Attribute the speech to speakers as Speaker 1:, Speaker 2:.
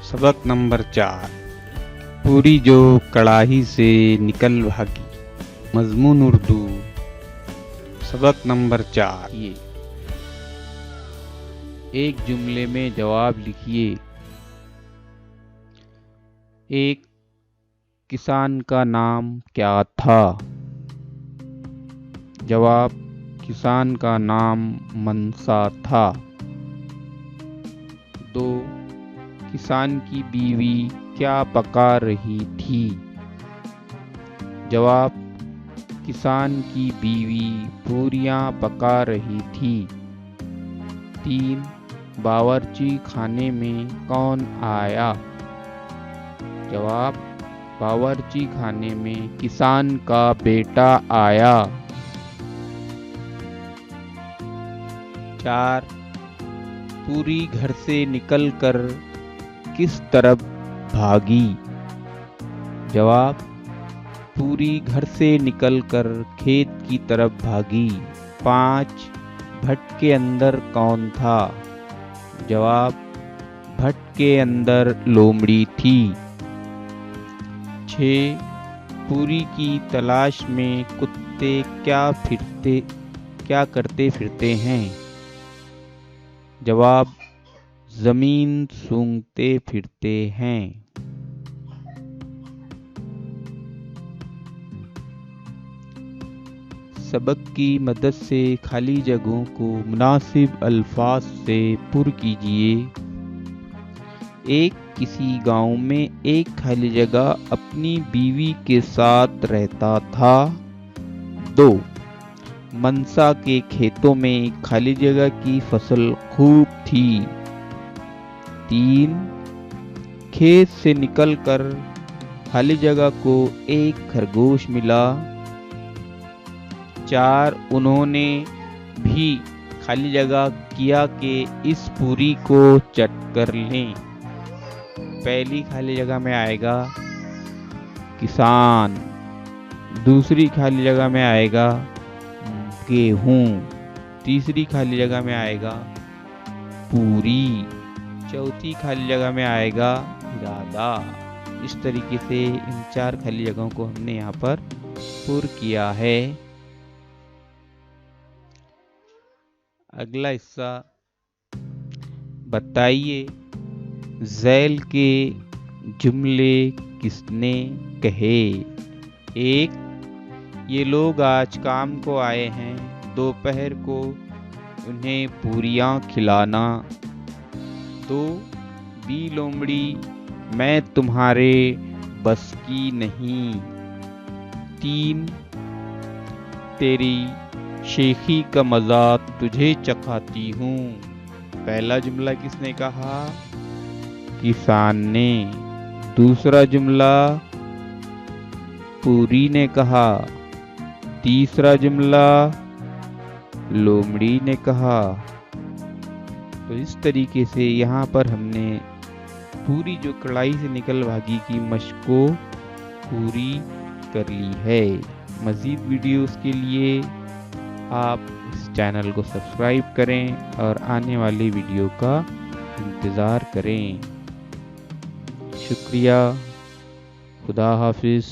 Speaker 1: सबक नंबर 4। पूरी जो कड़ाही से निकल भागी। मजमून उर्दू। सबक नंबर 4। ये एक जुमले में जवाब लिखिए। एक किसान का नाम क्या था? जवाब, किसान का नाम मनसा था। 2 किसान की बीवी क्या पका रही थी? जवाब, किसान की बीवी पूरियां पका रही थी। 3 बावर्ची खाने में कौन आया? जवाब, बावर्ची खाने में किसान का बेटा आया। 4 पूरी घर से निकलकर किस तरफ भागी? जवाब, पूरी घर से निकलकर खेत की तरफ भागी। 5 भट्ट के अंदर कौन था? जवाब, भट्ट के अंदर लोमड़ी थी। 6 पूरी की तलाश में कुत्ते क्या करते फिरते हैं? जवाब, जमीन सूंघते फिरते हैं। सबक की मदद से खाली जगहों को मुनासिब अल्फाज से पुर कीजिए। 1 किसी गांव में एक खाली जगह अपनी बीवी के साथ रहता था। 2 मनसा के खेतों में खाली जगह की फसल खूब थी। 3 खेत से निकलकर खाली जगह को एक खरगोश मिला। 4 उन्होंने भी खाली जगह किया कि इस पूरी को चट कर लें। पहली खाली जगह में आएगा किसान, दूसरी खाली जगह में आएगा गेहूं, तीसरी खाली जगह में आएगा पूरी, चौथी खाली जगह में आएगा इरादा। इस तरीके से इन 4 खाली जगहों को हमने यहाँ पर पुर किया है। अगला हिस्सा, बताइए ज़ैल के जुमले किसने कहे? 1 ये लोग आज काम को आए हैं, दोपहर को उन्हें पूरियां खिलाना। 2 बी लोमड़ी, मैं तुम्हारे बस की नहीं। 3 तेरी शेखी का मजा तुझे चखाती हूँ। पहला जुमला किसने कहा? किसान ने। दूसरा जुमला पूरी ने कहा। तीसरा जुमला लोमड़ी ने कहा। तो इस तरीके से यहाँ पर हमने पूरी जो कड़ाई से निकल भागी की मशक को पूरी कर ली है। मज़ीद वीडियोस के लिए आप इस चैनल को सब्सक्राइब करें और आने वाली वीडियो का इंतज़ार करें। शुक्रिया। खुदा हाफिज़।